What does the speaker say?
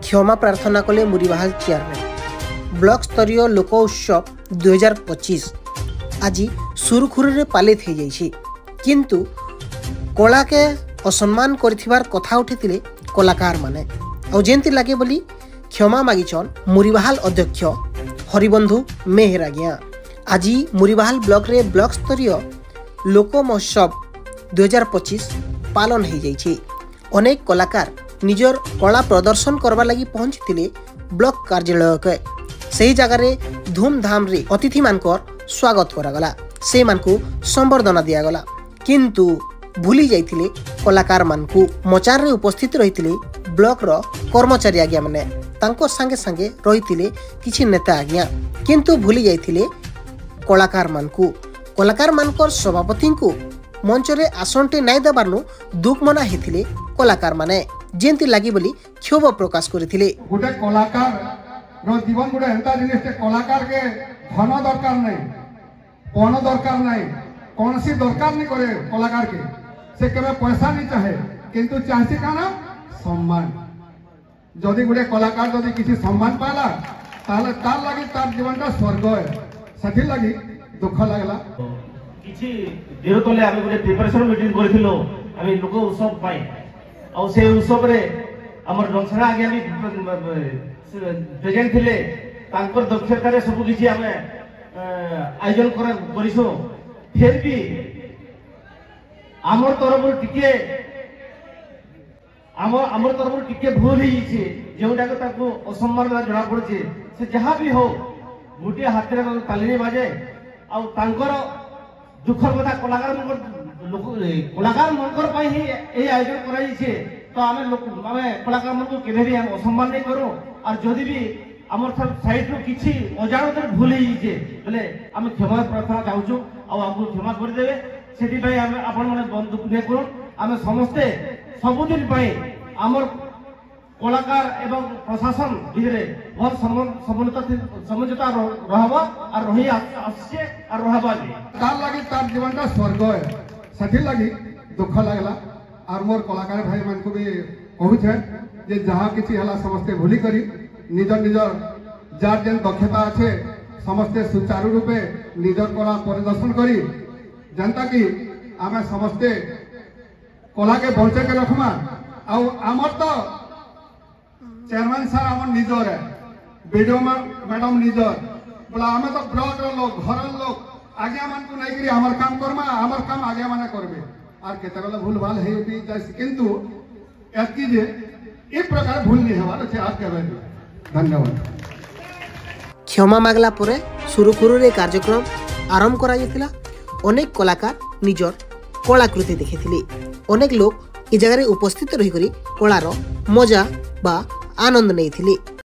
क्षमा प्रार्थना कले मुरीबाहाल चेयरमैन। ब्लॉक स्तरीय लोक उत्सव 2025 आज सुरखुरी पालित हो जाइए, किंतु कला के असम्मान कर कथा उठी कलाकार माने और जेंती लगे बोली क्षमा मागिछन मुरीबाहाल अध्यक्ष हरिबंधु मेहरागिया। आज मुरीबाहाल ब्लॉक रे ब्लॉक स्तरीय लोक महोत्सव 2025 पालन हो जाइए। अनेक कलाकार निजर कला प्रदर्शन करवा लगी पहुंची ब्लॉक कार्यालय के सही जगार धूमधाम रे अतिथि मानकर स्वागत करागला, से मानकु संबर्धना दियागला, किंतु भूली जाइथिले कलाकार मानकु। मचार रे उपस्थित रहिथिले ब्लॉक रो कर्मचारी आज्ञा माने, तांको संगे संगे रहिथिले किछि नेता आज्ञा, किंतु भूली जाइथिले कलाकार मानकु। कलाकार मानकर सभापति को मंच रे आसनटे नाइ दबारनु दुख मना हेथिले कलाकार माने, जेंती लागि बोली क्षोभ प्रकाश करथिले। गोटे कलाकार रो जीवन गोटे एंता जिनिस कलाकार के धन दरकार नै, पन दरकार नै, कोनसी दरकार नै करे कलाकार के। से केबे पैसा नै चाहे, किंतु चाहसी काना सम्मान। जदि गोटे कलाकार जदि किछि सम्मान पाला ताले तार लागि तार जीवनटा स्वर्ग है। सथि लागि दुख लागला। किछि देर तले आमे गोटे प्रिपरेशन मीटिंग करथिलो आमे लोक उत्सव पाई, और से उत्सव रे हमर रंगसरा आगे भी प्रेजेंट थिले। तांकर दक्षता रे सब किछि आमे आयोजन करिसो। फिर भी हमर तरफ टिके भूल ही छे, जेउटा को ताको असम्मान जणा पड़छे। से जहां भी हो गोटे हाथ रे ताली बाजे, और तांकर दुखर कथा कलाकार मनकर पाई ही ए आयोजन कराई छे। तो आमे कलाकार मन को केबे भी हम असम्मान नहीं करो। और जदि भी हमर साइड रो किछि अजाणत भूल ही छे बोले आमे क्षमा प्रार्थना चाहूछु, और हमको क्षमा कर देबे। सेति भाई आमे आपण माने बंधुक ने करू। आमे समस्ते सबुदिन पाई हमर कलाकार एवं प्रशासन भितरे बहुत समझौता रहबा और रही आछे और रहबा भी। तार लागि तार जीवनटा स्वर्ग है। सथि लागि दुख लागला। और मोर कलाकार भाई मान को भी कहू छे जे जहां किछि हला समस्ते भूली करी निजर निजर जार जेन दक्षता আছে समस्ते सुचारू रूपे निजर कला प्रदर्शन करी जनता की आमे समस्ते कला के बंचे के रखमा। और आमर तो चेयरमैन सर आमर निजर है, वीडियो मैडम निजर बोला आमे तो ब्लॉक रो लोग घर लोग आज्ञा मान को नहीं करी हमर काम करमा, हमर काम आज्ञा माने करबे। और केते बेला भूल भाल हे उठी जाय, किंतु एतकी जे ए प्रकार भूल नहीं हवार छै। आप कहबे धन्यवाद। क्षमा मागला परे सुरखुरी कार्यक्रम आरंभ करा जायतिला। अनेक कलाकार निजर कलाकृति देखिथिले। अनेक लोग ए जगह उपस्थित रही कलार मजा बा आनंद नहीं थिले।